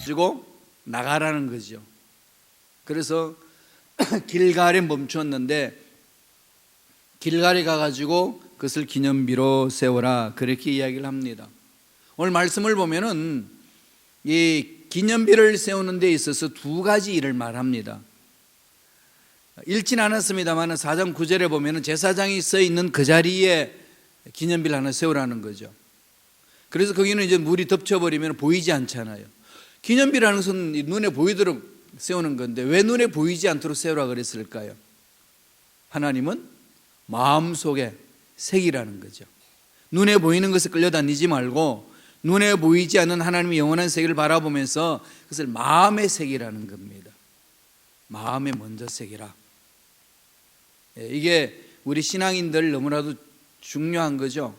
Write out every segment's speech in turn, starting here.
가지고 나가라는 거죠. 그래서 길갈에 멈추었는데 길갈에 가가지고 그것을 기념비로 세워라, 그렇게 이야기를 합니다. 오늘 말씀을 보면은 이 기념비를 세우는 데 있어서 두 가지 일을 말합니다. 읽진 않았습니다만 4장 9절에 보면은 제사장이 서 있는 그 자리에 기념비를 하나 세우라는 거죠. 그래서 거기는 이제 물이 덮쳐버리면 보이지 않잖아요. 기념비라는 것은 눈에 보이도록 세우는 건데 왜 눈에 보이지 않도록 세우라 그랬을까요? 하나님은 마음속에 색이라는 거죠. 눈에 보이는 것에 끌려다니지 말고 눈에 보이지 않는 하나님의 영원한 세계를 바라보면서 그것을 마음의 색이라는 겁니다. 마음에 먼저 색이라. 이게 우리 신앙인들 너무나도 중요한 거죠.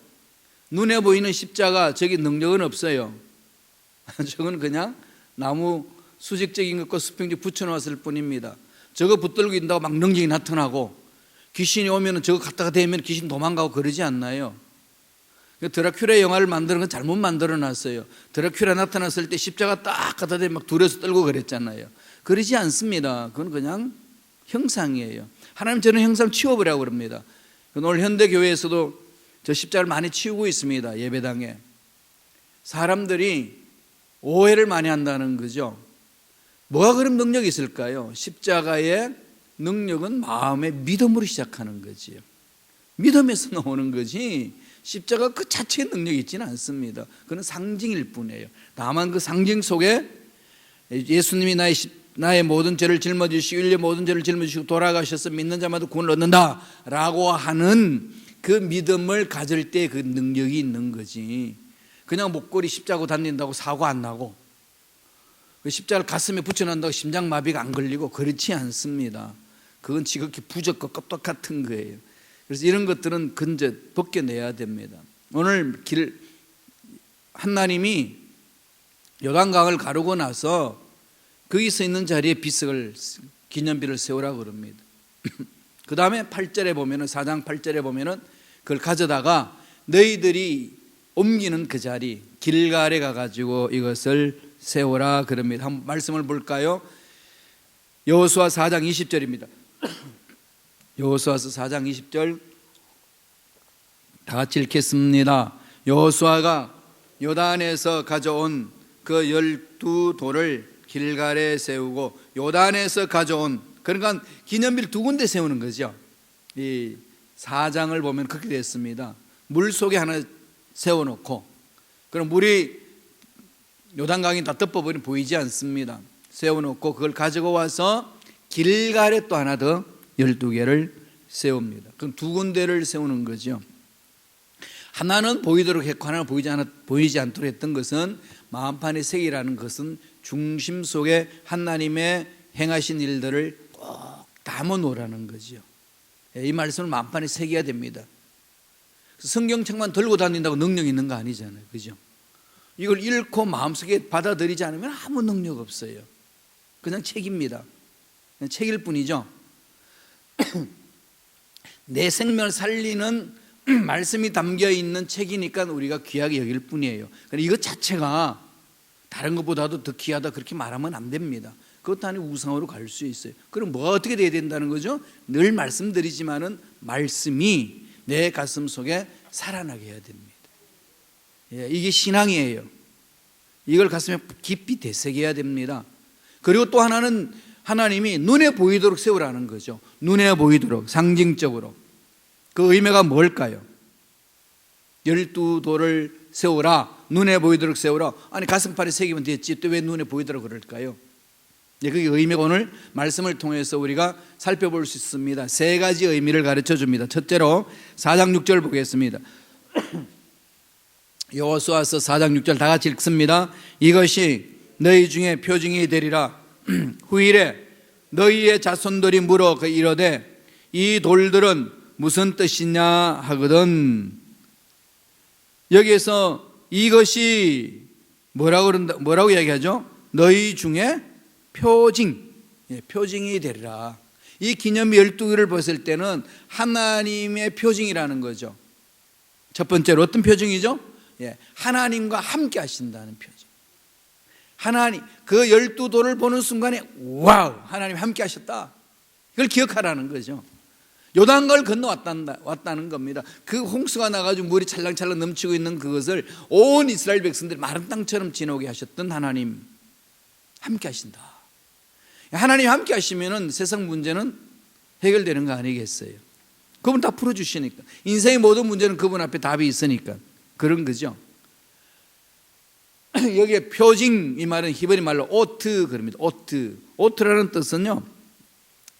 눈에 보이는 십자가, 저기 능력은 없어요. 저건 그냥 나무 수직적인 것과 수평적 붙여놓았을 뿐입니다. 저거 붙들고 있다고 막 능력이 나타나고 귀신이 오면 저거 갖다가 대면 귀신 도망가고 그러지 않나요? 드라큘라 영화를 만드는 건 잘못 만들어 놨어요. 드라큘라 나타났을 때 십자가 딱 갖다 대면 막 둘러서 떨고 그랬잖아요. 그러지 않습니다. 그건 그냥 형상이에요. 하나님 저는 형상 치워버리라고 그럽니다. 오늘 현대교회에서도 저 십자가를 많이 치우고 있습니다. 예배당에. 사람들이 오해를 많이 한다는 거죠. 뭐가 그런 능력이 있을까요? 십자가의 능력은 마음의 믿음으로 시작하는 거지요. 믿음에서 나오는 거지 십자가 그 자체의 능력이 있지는 않습니다. 그건 상징일 뿐이에요. 다만 그 상징 속에 예수님이 나의 모든 죄를 짊어지시고 인류의 모든 죄를 짊어지시고 돌아가셔서 믿는 자마다 구원을 얻는다 라고 하는 그 믿음을 가질 때 그 능력이 있는 거지, 그냥 목걸이 십자가 다닌다고 사고 안 나고 그 십자가를 가슴에 붙여놓는다고 심장마비가 안 걸리고 그렇지 않습니다. 그건 지극히 부적과 껍데기 같은 거예요. 그래서 이런 것들은 근저 벗겨내야 됩니다. 오늘 하나님이 요단강을 가르고 나서 거기 서 있는 자리에 비석을, 기념비를 세우라고 그럽니다. 그 다음에 8절에 보면은, 4장 8절에 보면은 그걸 가져다가 너희들이 옮기는 그 자리 길갈에 가가지고 이것을 세우라 그럽니다. 한번 말씀을 볼까요? 여호수아 4장 20절입니다. 여호수아서 4장 20절 다 같이 읽겠습니다. 여호수아가 요단에서 가져온 그 12돌을 길갈에 세우고, 요단에서 가져온, 그러니까 기념비를 두 군데 세우는 거죠. 이 4장을 보면 그렇게 됐습니다. 물 속에 하나 세워놓고, 그럼 물이 요단강이 다 덮어버리면 보이지 않습니다. 세워놓고 그걸 가지고 와서 길갈에 또 하나 더 12개를 세웁니다. 그럼 두 군데를 세우는 거죠. 하나는 보이도록 했고 하나는 보이지 않도록 했던 것은 마음판의 색이라는 것은 중심 속에 하나님의 행하신 일들을 꼭 담아 놓으라는 거죠. 이 말씀을 마음판에 새겨야 됩니다. 성경책만 들고 다닌다고 능력이 있는 거 아니잖아요. 그죠? 이걸 읽고 마음속에 받아들이지 않으면 아무 능력 없어요. 그냥 책입니다. 그냥 책일 뿐이죠. 내 생명을 살리는 말씀이 담겨 있는 책이니까 우리가 귀하게 여길 뿐이에요. 이것 자체가 다른 것보다도 더 귀하다 그렇게 말하면 안 됩니다. 그것도 아니고 우상으로 갈 수 있어요. 그럼 뭐가 어떻게 돼야 된다는 거죠? 늘 말씀드리지만은 말씀이 내 가슴 속에 살아나게 해야 됩니다. 이게 신앙이에요. 이걸 가슴에 깊이 되새겨야 됩니다. 그리고 또 하나는 하나님이 눈에 보이도록 세우라는 거죠. 눈에 보이도록, 상징적으로. 그 의미가 뭘까요? 12돌을 세우라, 눈에 보이도록 세우라. 아니 가슴팔에 새기면 됐지 또 왜 눈에 보이도록 그럴까요? 그게 의미가 오늘 말씀을 통해서 우리가 살펴볼 수 있습니다. 세 가지 의미를 가르쳐 줍니다. 첫째로 4장 6절 보겠습니다. 여호수아서 4장 6절 다 같이 읽습니다. 이것이 너희 중에 표징이 되리라. 후일에 너희의 자손들이 물어 이르되 이 돌들은 무슨 뜻이냐 하거든. 여기에서 이것이 뭐라고 이야기하죠? 너희 중에 표징, 표징이 되리라. 이 기념비 12개를 봤을 때는 하나님의 표징이라는 거죠. 첫 번째로 어떤 표징이죠? 하나님과 함께 하신다는 표징. 하나님 그 12돌을 보는 순간에 와우, 하나님 함께 하셨다. 이걸 기억하라는 거죠. 요단강을 건너왔다는 겁니다. 그 홍수가 나가지고 물이 찰랑찰랑 넘치고 있는 그것을 온 이스라엘 백성들이 마른 땅처럼 지나오게 하셨던 하나님 함께 하신다. 하나님 함께 하시면은 세상 문제는 해결되는 거 아니겠어요? 그분 다 풀어주시니까. 인생의 모든 문제는 그분 앞에 답이 있으니까 그런 거죠. 여기에 표징, 이 말은 히브리 말로 오트 그럽니다. 오트라는 뜻은요,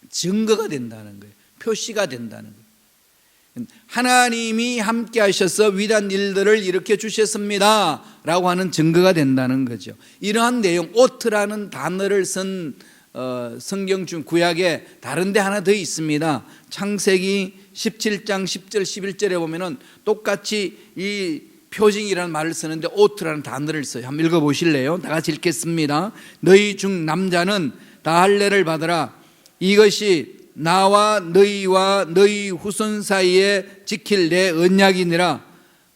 증거가 된다는 거예요. 표시가 된다는 거예요. 하나님이 함께 하셔서 위대한 일들을 일으켜 주셨습니다 라고 하는 증거가 된다는 거죠. 이러한 내용, 오트라는 단어를 쓴 성경 중 구약에 다른 데 하나 더 있습니다. 창세기 17장 10절 11절에 보면은 똑같이 이 표징이라는 말을 쓰는데 오트라는 단어를 써요. 한번 읽어보실래요? 다 같이 읽겠습니다. 너희 중 남자는 다 할례를 받으라. 이것이 나와 너희와 너희 후손 사이에 지킬 내 언약이니라.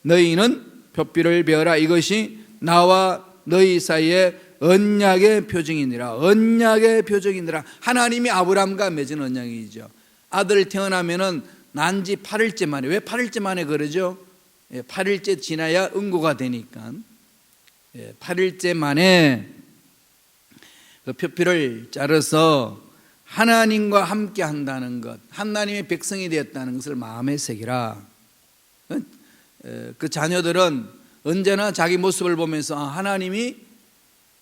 너희는 표피를 베어라. 이것이 나와 너희 사이에 언약의 표징이니라. 언약의 표징이니라. 하나님이 아브라함과 맺은 언약이죠. 아들 태어나면은 난지 8일째 만에, 왜 8일째 만에 그러죠? 8일째 지나야 응고가 되니까 8일째 만에 그 표피를 자르서 하나님과 함께 한다는 것, 하나님의 백성이 되었다는 것을 마음에 새기라. 그 자녀들은 언제나 자기 모습을 보면서 하나님이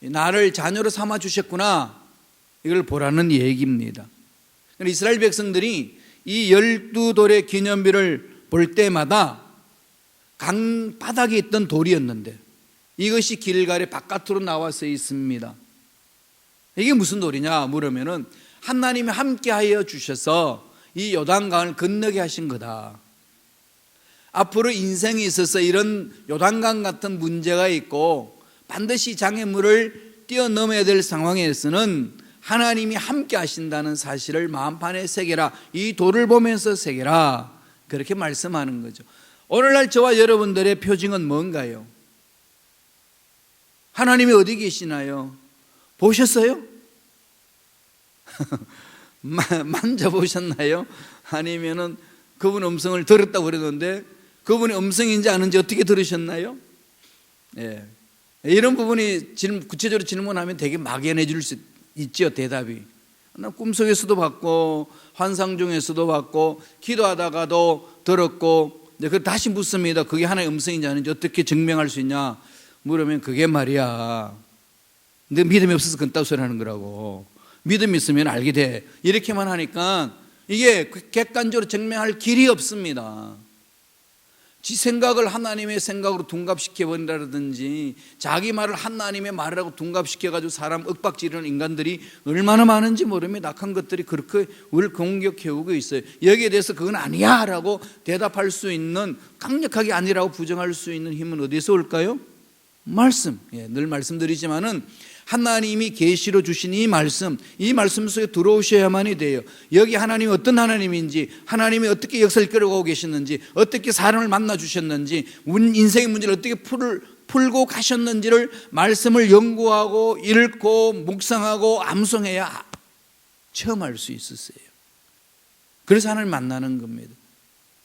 나를 자녀로 삼아 주셨구나, 이걸 보라는 얘기입니다. 이스라엘 백성들이 이 12돌의 기념비를 볼 때마다 강 바닥에 있던 돌이었는데 이것이 길갈의 바깥으로 나와서 있습니다. 이게 무슨 돌이냐 물으면은 하나님이 함께하여 주셔서 이 요단강을 건너게 하신 거다. 앞으로 인생에 있어서 이런 요단강 같은 문제가 있고 반드시 장애물을 뛰어넘어야 될 상황에서는 하나님이 함께 하신다는 사실을 마음판에 새겨라. 이 돌을 보면서 새겨라. 그렇게 말씀하는 거죠. 오늘날 저와 여러분들의 표징은 뭔가요? 하나님이 어디 계시나요? 보셨어요? 만져보셨나요? 아니면은 그분 음성을 들었다고 그러는데 그분의 음성인지 아는지 어떻게 들으셨나요? 예. 이런 부분이 구체적으로 질문하면 되게 막연해 질 수 있죠, 대답이. 나 꿈속에서도 봤고 환상 중에서도 봤고 기도하다가도 들었고, 그 다시 묻습니다. 그게 하나의 음성인지 아닌지 어떻게 증명할 수 있냐 물으면 그게 말이야, 너 믿음이 없어서 그딴 소리 하는 거라고. 믿음이 있으면 알게 돼. 이렇게만 하니까 이게 객관적으로 증명할 길이 없습니다. 지 생각을 하나님의 생각으로 둔갑시켜버린다든지 자기 말을 하나님의 말이라고 둔갑시켜가지고 사람 윽박지르는 인간들이 얼마나 많은지 모릅니다. 악한 것들이 그렇게 우리를 공격해오고 있어요. 여기에 대해서 그건 아니야 라고 대답할 수 있는, 강력하게 아니라고 부정할 수 있는 힘은 어디서 올까요? 말씀. 늘 말씀드리지만은 하나님이 계시로 주신 이 말씀 속에 들어오셔야만이 돼요. 여기 하나님이 어떤 하나님인지, 하나님이 어떻게 역사를 끌어가고 계셨는지, 어떻게 사람을 만나 주셨는지, 인생의 문제를 어떻게 풀고 가셨는지를 말씀을 연구하고 읽고 묵상하고 암송해야 처음 알 수 있었어요. 그래서 하나님을 만나는 겁니다.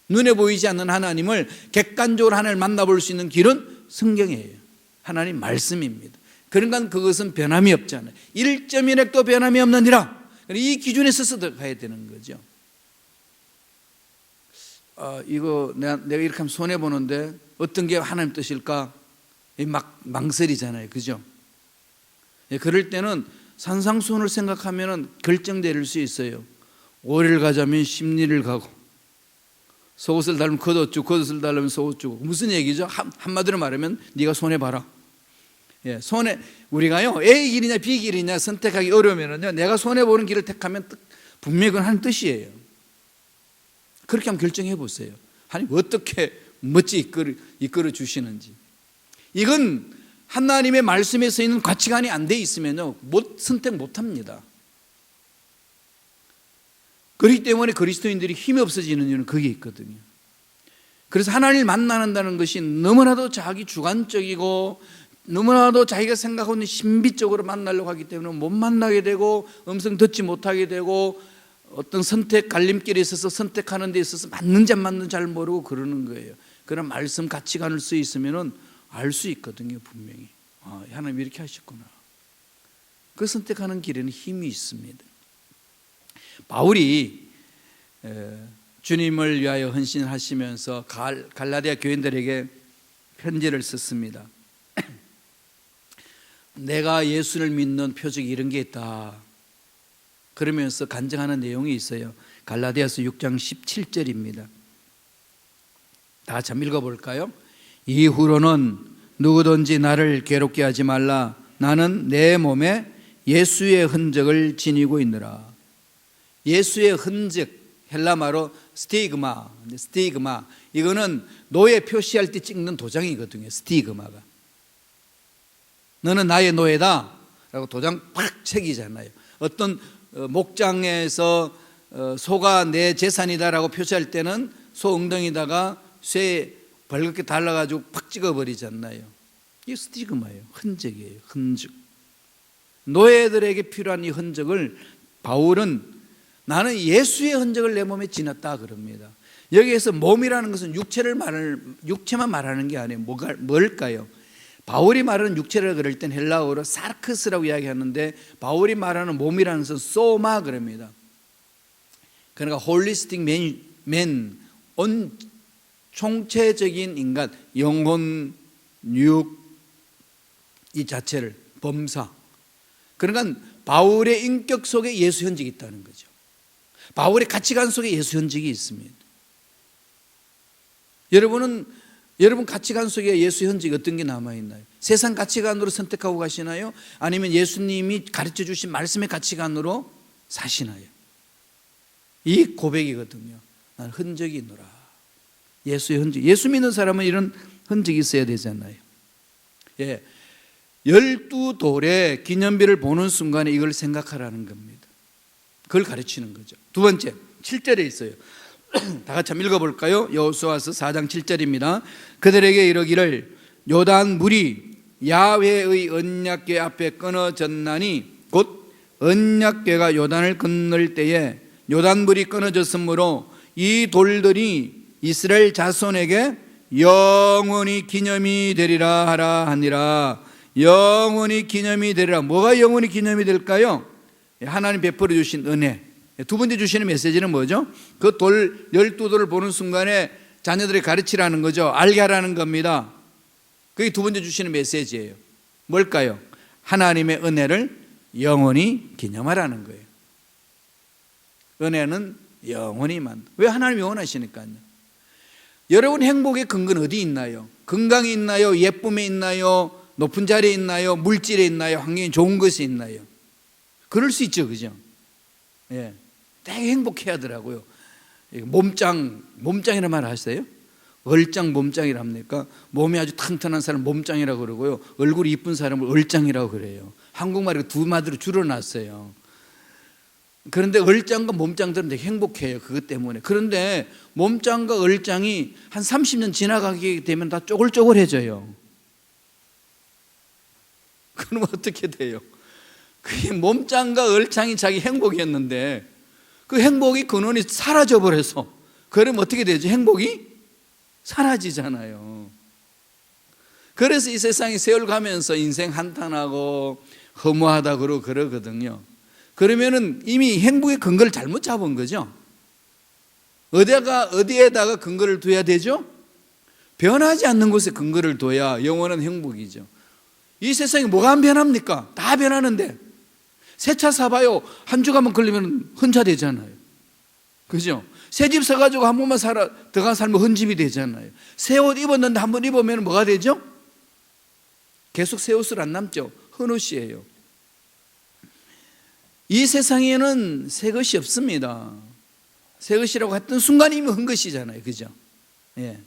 눈에 보이지 않는 하나님을 객관적으로 하나님을 만나볼 수 있는 길은 성경이에요. 하나님 말씀입니다. 그러니까 그것은 변함이 없잖아요. 1.1핵도 변함이 없느니라. 이 기준에 서서 가야 되는 거죠. 이거 내가 이렇게 하면 손해보는데 어떤 게 하나님 뜻일까? 막 망설이잖아요. 그죠? 그럴 때는 산상수훈을 생각하면 결정 내릴 수 있어요. 오리를 가자면 십리를 가고, 속옷을 달면 겉옷 주고, 겉옷을 달면 속옷 주고. 무슨 얘기죠? 한마디로 말하면 네가 손해봐라. 손해, 우리가요 A의 길이냐 B 길이냐 선택하기 어려우면요 내가 손해보는 길을 택하면 분명히 그건 하는 뜻이에요. 그렇게 한번 결정해 보세요. 하나님 어떻게 멋지 이끌어 주시는지. 이건 하나님의 말씀에 서 있는 가치관이 안 돼 있으면요 선택 못 합니다. 그렇기 때문에 그리스도인들이 힘이 없어지는 이유는 그게 있거든요. 그래서 하나님을 만나는다는 것이 너무나도 자기 주관적이고 너무나도 자기가 생각하고 있는 신비적으로 만나려고 하기 때문에 못 만나게 되고 음성 듣지 못하게 되고 어떤 선택 갈림길에 있어서 선택하는 데 있어서 맞는지 안 맞는지 잘 모르고 그러는 거예요. 그런 말씀 가치관을 수 있으면은 알 수 있거든요. 분명히 하나님 이렇게 하셨구나. 그 선택하는 길에는 힘이 있습니다. 바울이 주님을 위하여 헌신하시면서 갈라디아 교인들에게 편지를 썼습니다. 내가 예수를 믿는 표적이 이런 게 있다 그러면서 간증하는 내용이 있어요. 갈라디아서 6장 17절입니다. 다 같이 한번 읽어볼까요? 이후로는 누구든지 나를 괴롭게 하지 말라. 나는 내 몸에 예수의 흔적을 지니고 있느라. 예수의 흔적, 헬라말로 스티그마. 이거는 노예 표시할 때 찍는 도장이거든요. 스티그마가. 너는 나의 노예다 라고 도장 팍 새기잖아요. 어떤 목장에서 소가 내 재산이다라고 표시할 때는 소 엉덩이다가 쇠 벌겋게 달라가지고 팍 찍어버리잖아요. 이게 스티그마예요. 흔적이에요. 흔적. 노예들에게 필요한 이 흔적을 바울은 나는 예수의 흔적을 내 몸에 지녔다 그럽니다. 여기에서 몸이라는 것은 육체만 말하는 게 아니에요. 뭘까요? 바울이 말하는 육체를 그럴 땐 헬라어로 사르크스라고 이야기하는데 바울이 말하는 몸이라는 것은 소마 그럽니다. 그러니까 홀리스틱 맨, 총체적인 인간, 영혼, 육, 이 자체를 범사. 그러니까 바울의 인격 속에 예수 흔적이 있다는 거죠. 바울의 가치관 속에 예수 흔적이 있습니다. 여러분 가치관 속에 예수 흔적이 어떤 게 남아있나요? 세상 가치관으로 선택하고 가시나요? 아니면 예수님이 가르쳐 주신 말씀의 가치관으로 사시나요? 이 고백이거든요. 난 흔적이 있노라. 예수의 흔적. 예수 믿는 사람은 이런 흔적이 있어야 되잖아요. 12돌의 기념비를 보는 순간에 이걸 생각하라는 겁니다. 그걸 가르치는 거죠. 두 번째, 7절에 있어요. 다 같이 한번 읽어볼까요? 여호수아서 4장 7절입니다. 그들에게 이르기를 요단 물이 야훼의 언약궤 앞에 끊어졌나니 곧 언약궤가 요단을 건널 때에 요단물이 끊어졌으므로 이 돌들이 이스라엘 자손에게 영원히 기념이 되리라 하라 하니라. 영원히 기념이 되리라. 뭐가 영원히 기념이 될까요? 하나님 베풀어 주신 은혜. 두 번째 주시는 메시지는 뭐죠? 그 돌 12돌을 보는 순간에 자녀들이 가르치라는 거죠. 알게 하라는 겁니다. 그게 두 번째 주시는 메시지예요. 뭘까요? 하나님의 은혜를 영원히 기념하라는 거예요. 은혜는 영원히만. 왜 하나님이 원하시니까요. 여러분 행복의 근거는 어디 있나요? 건강이 있나요? 예쁨에 있나요? 높은 자리에 있나요? 물질에 있나요? 환경이 좋은 것이 있나요? 그럴 수 있죠, 그죠? 예, 되게 행복해야 하더라고요. 몸짱이라는 말 하세요? 얼짱 몸짱이라 합니까? 몸이 아주 튼튼한 사람 몸짱이라고 그러고요. 얼굴이 이쁜 사람을 얼짱이라고 그래요. 한국말이 두 마디로 줄여놨어요. 그런데 얼짱과 몸짱들은 되게 행복해요. 그것 때문에. 그런데 몸짱과 얼짱이 한 30년 지나가게 되면 다 쪼글쪼글해져요. 그럼 어떻게 돼요? 그게 몸짱과 얼짱이 자기 행복이었는데 그 행복이 근원이 사라져버려서 그러면 어떻게 되죠? 행복이 사라지잖아요. 그래서 이 세상에 세월 가면서 인생 한탄하고 허무하다 그러거든요. 그러면은 이미 행복의 근거를 잘못 잡은 거죠. 어디에다가 근거를 둬야 되죠? 변하지 않는 곳에 근거를 둬야 영원한 행복이죠. 이 세상에 뭐가 안 변합니까? 다 변하는데 새 차 사봐요. 한 주간만 걸리면 헌차 되잖아요. 그죠? 새 집 사가지고 한 번만 들어가 살면 헌집이 되잖아요. 새 옷 입었는데 한 번 입으면 뭐가 되죠? 계속 새 옷을 안 남죠. 헌옷이에요. 이 세상에는 새 것이 없습니다. 새 것이라고 했던 순간이면 헌 것이잖아요. 그죠? 예.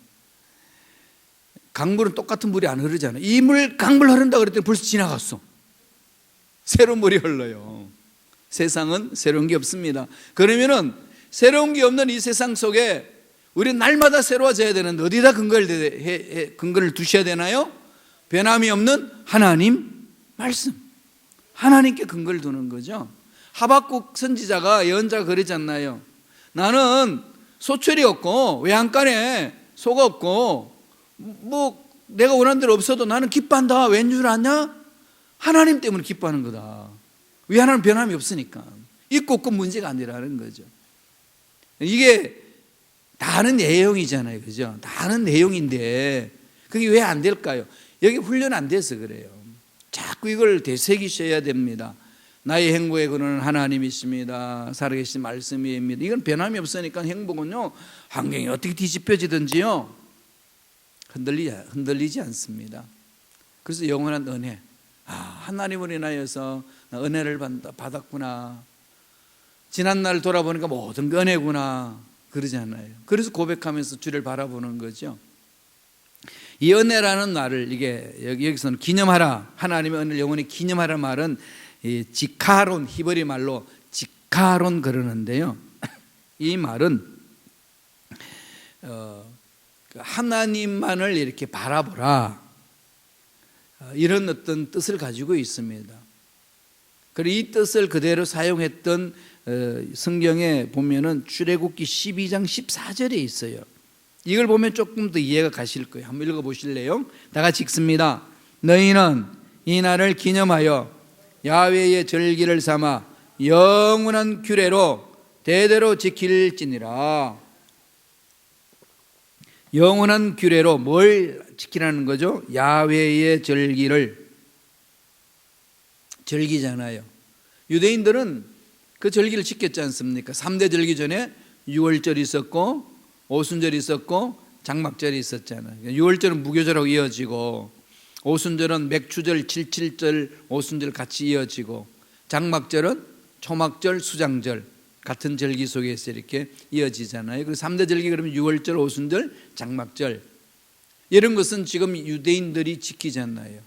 강물은 똑같은 물이 안 흐르잖아요. 이 물 강물 흐른다 그랬더니 벌써 지나갔어. 새로운 물이 흘러요. 세상은 새로운 게 없습니다. 그러면은 새로운 게 없는 이 세상 속에 우리는 날마다 새로워져야 되는데 어디다 근거를 두셔야 되나요? 변함이 없는 하나님 말씀, 하나님께 근거를 두는 거죠. 하박국 선지자가 예언자가 그러지 않나요? 나는 소철이 없고 외양간에 소가 없고 뭐 내가 원하는 대로 없어도 나는 기뻐한다. 왠 줄 아냐? 하나님 때문에 기뻐하는 거다. 왜? 하나님 변함이 없으니까. 있고 없고 문제가 아니라는 거죠. 이게 다 아는 내용이잖아요, 그죠? 다 아는 내용인데 그게 왜 안 될까요? 여기 훈련 안 돼서 그래요. 자꾸 이걸 되새기셔야 됩니다. 나의 행복의 근원은 하나님이십니다. 살아계신 말씀입니다. 이건 변함이 없으니까 행복은요, 환경이 어떻게 뒤집혀지든지요 흔들리지 않습니다. 그래서 영원한 은혜, 하나님을 인하여서 나 은혜를 받았구나, 지난날 돌아보니까 모든 게 은혜구나 그러잖아요. 그래서 고백하면서 주를 바라보는 거죠. 이 은혜라는 말을 여기서는 기념하라, 하나님의 은혜를 영원히 기념하라 말은 이 지카론, 히브리 말로 지카론 그러는데요. 이 말은 하나님만을 이렇게 바라보라, 이런 어떤 뜻을 가지고 있습니다. 그리고 이 뜻을 그대로 사용했던 성경에 보면은 출애굽기 12장 14절에 있어요. 이걸 보면 조금 더 이해가 가실 거예요. 한번 읽어보실래요? 다 같이 읽습니다. 너희는 이 날을 기념하여 야훼의 절기를 삼아 영원한 규례로 대대로 지킬지니라. 영원한 규례로 뭘 지키라는 거죠? 야훼의 절기를, 절기잖아요. 유대인들은 그 절기를 지켰지 않습니까? 3대 절기 전에 유월절이 있었고 오순절이 있었고 장막절이 있었잖아요. 유월절은 무교절하고 이어지고, 오순절은 맥추절, 칠칠절, 오순절 같이 이어지고, 장막절은 초막절, 수장절 같은 절기 속에서 이렇게 이어지잖아요. 그래서 3대 절기 그러면 유월절, 오순절, 장막절, 이런 것은 지금 유대인들이 지키잖아요.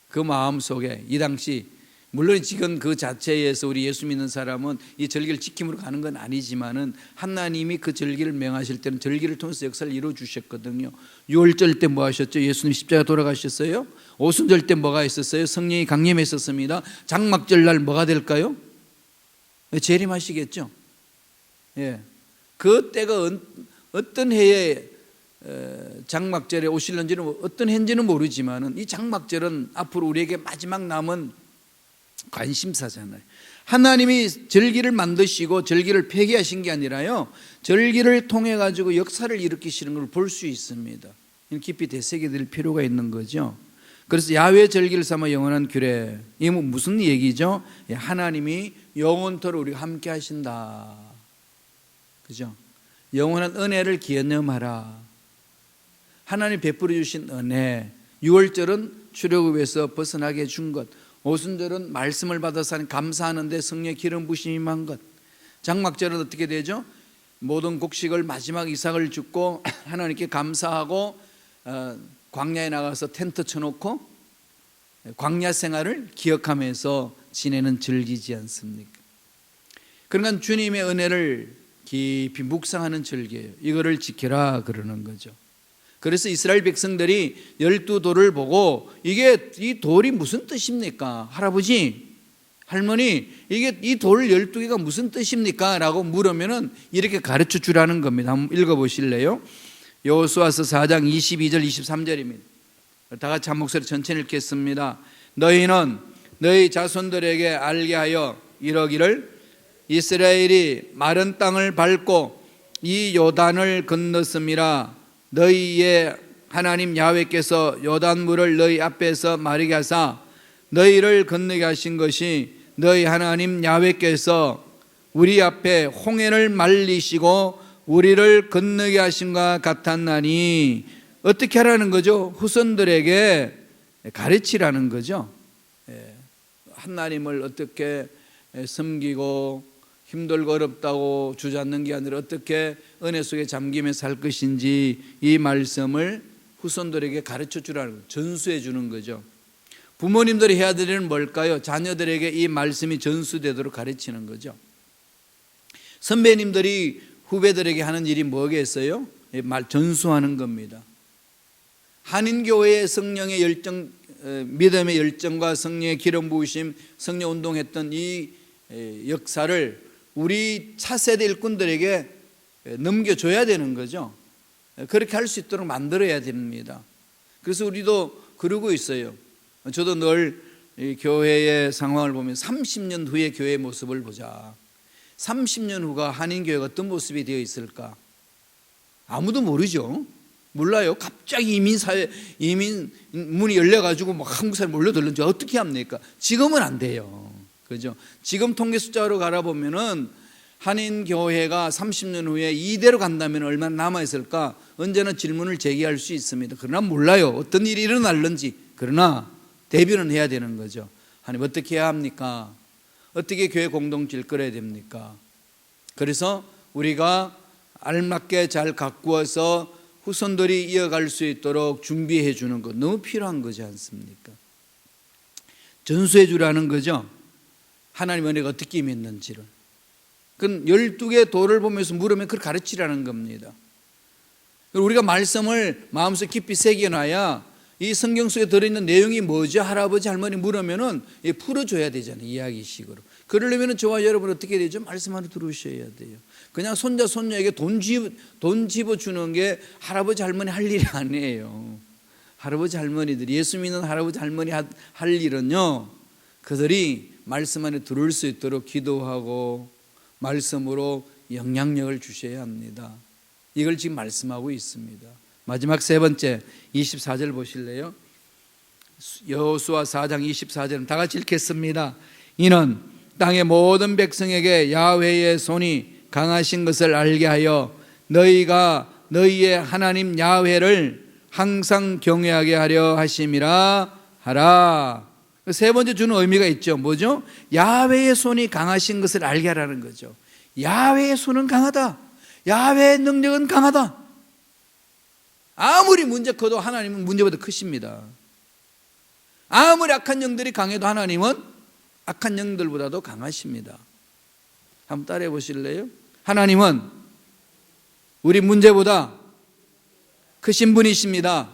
그 마음 속에 이 당시, 물론 지금 그 자체에서 우리 예수 믿는 사람은 이 절기를 지킴으로 가는 건 아니지만은 하나님이 그 절기를 명하실 때는 절기를 통해서 역사를 이루어 주셨거든요. 유월절 때 뭐 하셨죠? 예수님 십자가 돌아가셨어요. 오순절 때 뭐가 있었어요? 성령이 강림했었습니다. 장막절 날 뭐가 될까요? 재림하시겠죠. 예, 그 때가 어떤 해에 장막절에 오실는지는, 어떤 해인지는 모르지만은 이 장막절은 앞으로 우리에게 마지막 남은 관심사잖아요. 하나님이 절기를 만드시고 절기를 폐기하신 게 아니라요, 절기를 통해 가지고 역사를 일으키시는 걸 볼 수 있습니다. 깊이 되새겨질 필요가 있는 거죠. 그래서 야훼 절기를 삼아 영원한 규례, 이게 무슨 얘기죠? 하나님이 영원토록 우리가 함께 하신다, 그죠? 영원한 은혜를 기념하라. 하나님 베풀어 주신 은혜. 유월절은 출애굽에서 벗어나게 해준 것, 오순절은 말씀을 받아서 감사하는데 성령의 기름 부심이 임한 것, 장막절은 어떻게 되죠? 모든 곡식을 마지막 이삭을 줍고 하나님께 감사하고 광야에 나가서 텐트 쳐놓고 광야 생활을 기억하면서 지내는 절기지 않습니까? 그러니까 주님의 은혜를 깊이 묵상하는 절기예요. 이거를 지켜라 그러는 거죠. 그래서 이스라엘 백성들이 12돌을 보고 이게 이 돌이 무슨 뜻입니까? 할아버지, 할머니, 이게 이 돌 12개가 무슨 뜻입니까? 라고 물으면은 이렇게 가르쳐 주라는 겁니다. 한번 읽어보실래요? 여호수아서 4장 22절 23절입니다. 다 같이 한 목소리 천천히 읽겠습니다. 너희는 너희 자손들에게 알게 하여 이러기를, 이스라엘이 마른 땅을 밟고 이 요단을 건넜음이라. 너희의 하나님 야훼께서 요단물을 너희 앞에서 마르게 하사 너희를 건너게 하신 것이 너희 하나님 야훼께서 우리 앞에 홍해를 말리시고 우리를 건너게 하신과 같았나니. 어떻게 하라는 거죠? 후손들에게 가르치라는 거죠. 하나님을 어떻게 섬기고 힘들고 어렵다고 주저앉는 게 아니라 어떻게 은혜 속에 잠기며 살 것인지 이 말씀을 후손들에게 가르쳐 주라는 거예요. 전수해 주는 거죠. 부모님들이 해야 될 일은 뭘까요? 자녀들에게 이 말씀이 전수되도록 가르치는 거죠. 선배님들이 후배들에게 하는 일이 뭐겠어요? 말 전수하는 겁니다. 한인교회의 성령의 열정, 믿음의 열정과 성령의 기름 부으심, 성령 운동했던 이 역사를 우리 차세대 일꾼들에게 넘겨줘야 되는 거죠. 그렇게 할 수 있도록 만들어야 됩니다. 그래서 우리도 그러고 있어요. 저도 늘 교회의 상황을 보면 30년 후의 교회의 모습을 보자. 30년 후가 한인교회가 어떤 모습이 되어 있을까? 아무도 모르죠. 몰라요. 갑자기 이민 문이 열려가지고 막 한국 사람이 몰려들는지 어떻게 합니까? 지금은 안 돼요. 그죠? 지금 통계 숫자로 갈아보면은 한인교회가 30년 후에 이대로 간다면 얼마나 남아있을까? 언제나 질문을 제기할 수 있습니다. 그러나 몰라요. 어떤 일이 일어날는지. 그러나 대비는 해야 되는 거죠. 하나님 어떻게 해야 합니까? 어떻게 교회 공동체를 끌어야 됩니까? 그래서 우리가 알맞게 잘 가꾸어서 후손들이 이어갈 수 있도록 준비해 주는 것 너무 필요한 거지 않습니까? 전수해 주라는 거죠. 하나님 은혜가 어떻게 임했는지를. 그건 12개의 돌을 보면서 물으면 그걸 가르치라는 겁니다. 우리가 말씀을 마음속에 깊이 새겨놔야 이 성경 속에 들어있는 내용이 뭐죠? 할아버지 할머니 물으면은 풀어줘야 되잖아요. 이야기식으로. 그러려면 저와 여러분 어떻게 되죠? 말씀 하나 들으셔야 돼요. 그냥 손자 손녀에게 돈 집어주는 게 할아버지 할머니 할 일이 아니에요. 할아버지 할머니들이, 예수 믿는 할아버지 할머니 할 일은요, 그들이 말씀 안에 들을 수 있도록 기도하고 말씀으로 영향력을 주셔야 합니다. 이걸 지금 말씀하고 있습니다. 마지막 세 번째 24절 보실래요? 여호수아 4장 24절은 다 같이 읽겠습니다. 이는 땅의 모든 백성에게 야훼의 손이 강하신 것을 알게 하여 너희가 너희의 하나님 야훼를 항상 경외하게 하려 하심이라 하라. 세 번째 주는 의미가 있죠. 뭐죠? 야훼의 손이 강하신 것을 알게 하라는 거죠. 야훼의 손은 강하다. 야훼의 능력은 강하다. 아무리 문제 커도 하나님은 문제보다 크십니다. 아무리 악한 영들이 강해도 하나님은 악한 영들보다도 강하십니다. 한번 따라해 보실래요? 하나님은 우리 문제보다 크신 분이십니다.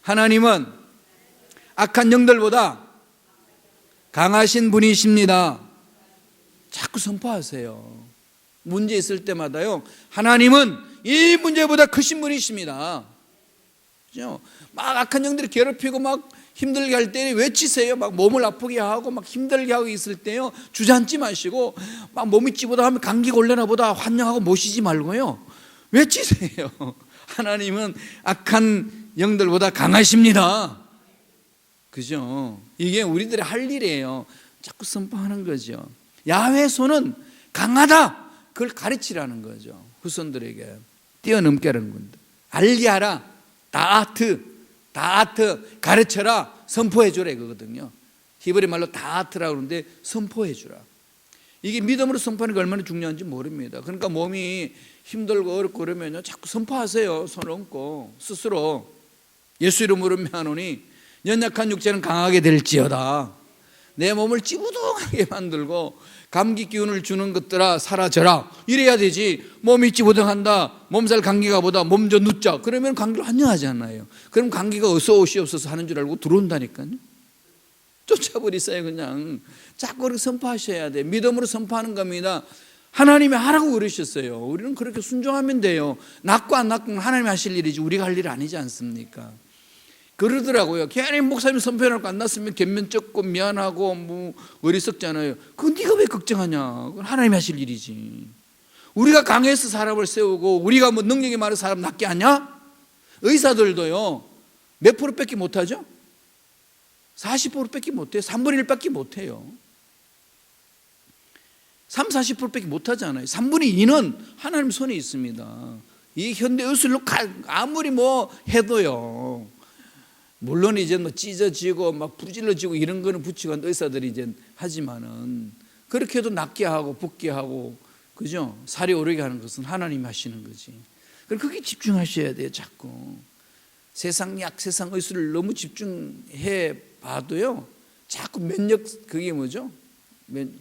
하나님은 악한 영들보다 강하신 분이십니다. 자꾸 선포하세요. 문제 있을 때마다요, 하나님은 이 문제보다 크신 분이십니다. 그죠? 막 악한 영들이 괴롭히고 막 힘들게 할 때 외치세요. 막 몸을 아프게 하고 막 힘들게 하고 있을 때요, 주저앉지 마시고 막 몸이 찌보다 하면 감기가 올려나 보다 환영하고 모시지 말고요, 외치세요. 하나님은 악한 영들보다 강하십니다. 그죠? 이게 우리들의 할 일이에요. 자꾸 선포하는 거죠. 야훼의 손은 강하다. 그걸 가르치라는 거죠. 후손들에게 뛰어넘게 하는 건데, 알게 하라. 다아트 가르쳐라. 선포해주라 이거거든요. 히브리 말로 다아트라고 그러는데 선포해주라. 이게 믿음으로 선포하는 게 얼마나 중요한지 모릅니다. 그러니까 몸이 힘들고 어렵고 그러면요, 자꾸 선포하세요. 손을 얹고 스스로 예수 이름으로 명하노니 연약한 육체는 강하게 될지어다. 내 몸을 찌부둥하게 만들고 감기 기운을 주는 것들아 사라져라. 이래야 되지. 몸이 찌부둥한다, 몸살 감기가 보다 몸 좀 눕자. 그러면 감기를 환영하잖아요. 그럼 감기가 어서 오시옵소서 하는 줄 알고 들어온다니까요. 쫓아버리세요. 그냥 자꾸 그렇게 선포하셔야 돼. 믿음으로 선포하는 겁니다. 하나님이 하라고 그러셨어요. 우리는 그렇게 순종하면 돼요. 낫고 안 낫고 하나님이 하실 일이지 우리가 할 일 아니지 않습니까? 그러더라고요. 괜히 목사님 선포해놓고 안 났으면 겉면쩍고 미안하고 뭐 어리석잖아요. 그건 네가 왜 걱정하냐? 그건 하나님이 하실 일이지. 우리가 강해서 사람을 세우고 우리가 뭐 능력이 많은 사람 낫게 하냐? 의사들도요, 몇 프로밖에 못하죠? 40%밖에 못해요. 3분의 1밖에 못해요. 3, 40%밖에 못하잖아요. 3분의 2는 하나님 손에 있습니다. 이 현대 의술로 아무리 뭐 해도요, 물론 이제 뭐 찢어지고 막 부질러지고 이런 거는 부치고 의사들이 이제 하지만은, 그렇게 해도 낫게 하고 붓게 하고, 그죠? 살이 오르게 하는 것은 하나님이 하시는 거지. 그럼 그게 집중하셔야 돼요. 자꾸 세상 약, 세상 의술을 너무 집중해 봐도요, 자꾸 면역, 그게 뭐죠?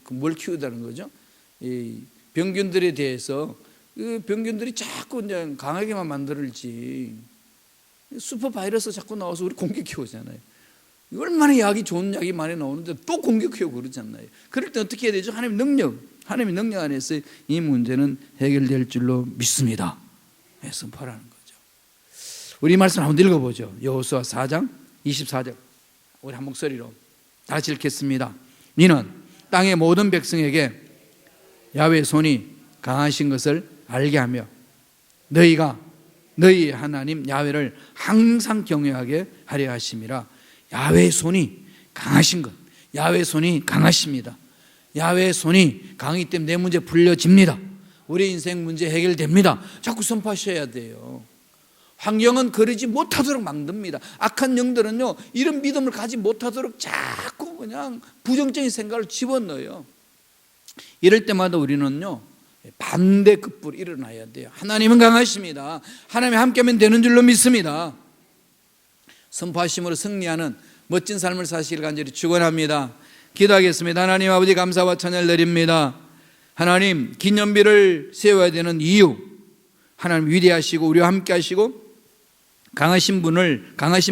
뭘 키우다는 거죠? 이 병균들에 대해서 그 병균들이 자꾸 이제 강하게만 만들지. 슈퍼 바이러스 자꾸 나와서 우리 공격해 오잖아요. 얼마나 약이 좋은 약이 많이 나오는데 또 공격해 오고 그러잖아요. 그럴 때 어떻게 해야 되죠? 하나님의 능력 안에서 이 문제는 해결될 줄로 믿습니다. 선포하라는 거죠. 우리 말씀 한번 읽어보죠. 여호수아 4장 24절 우리 한 목소리로 다 같이 읽겠습니다. 너는 땅의 모든 백성에게 야훼의 손이 강하신 것을 알게 하며 너희가 너희 하나님 야훼를 항상 경외하게 하려 하심이라. 야훼의 손이 강하신 것, 야훼의 손이 강하십니다. 야훼의 손이 강하기 때문에 내 문제 풀려집니다. 우리 인생 문제 해결됩니다. 자꾸 선포하셔야 돼요. 환경은 그러지 못하도록 만듭니다. 악한 영들은요, 이런 믿음을 가지 못하도록 자꾸 그냥 부정적인 생각을 집어넣어요. 이럴 때마다 우리는요, 반대급부로 일어나야 돼요. 하나님은 강하십니다. 하나님이 함께하면 되는 줄로 믿습니다. 선포하심으로 승리하는 멋진 삶을 사시길 간절히 축원합니다. 기도하겠습니다. 하나님 아버지 감사와 찬양을 드립니다. 하나님 기념비를 세워야 되는 이유, 하나님 위대하시고 우리와 함께 하시고 강하신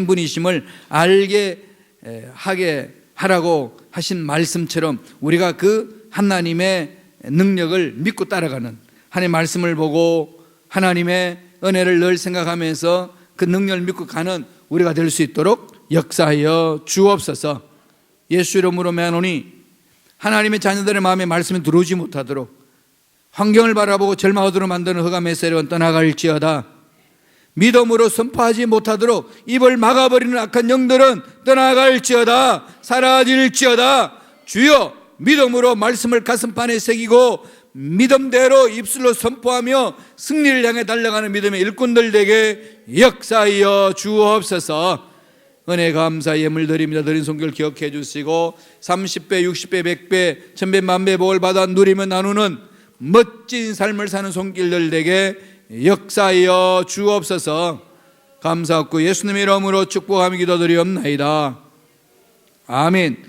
분이심을 알게 하게 하라고 하신 말씀처럼 우리가 그 하나님의 능력을 믿고 따라가는, 하나님의 말씀을 보고 하나님의 은혜를 늘 생각하면서 그 능력을 믿고 가는 우리가 될 수 있도록 역사하여 주옵소서. 예수 이름으로 매노니 하나님의 자녀들의 마음에 말씀이 들어오지 못하도록 환경을 바라보고 절망하도록 만드는 흑암의 세력은 떠나갈지어다. 믿음으로 선포하지 못하도록 입을 막아버리는 악한 영들은 떠나갈지어다. 사라질지어다. 주여, 믿음으로 말씀을 가슴판에 새기고 믿음대로 입술로 선포하며 승리를 향해 달려가는 믿음의 일꾼들 되게 역사하여 주옵소서. 은혜 감사 예물 드립니다. 드린 손길 기억해 주시고 30배 60배 100배 1000배 만배 복을 받아 누리며 나누는 멋진 삶을 사는 손길들 되게 역사하여 주옵소서. 감사하고 예수님의 이름으로 축복하며 기도드리옵나이다. 아멘.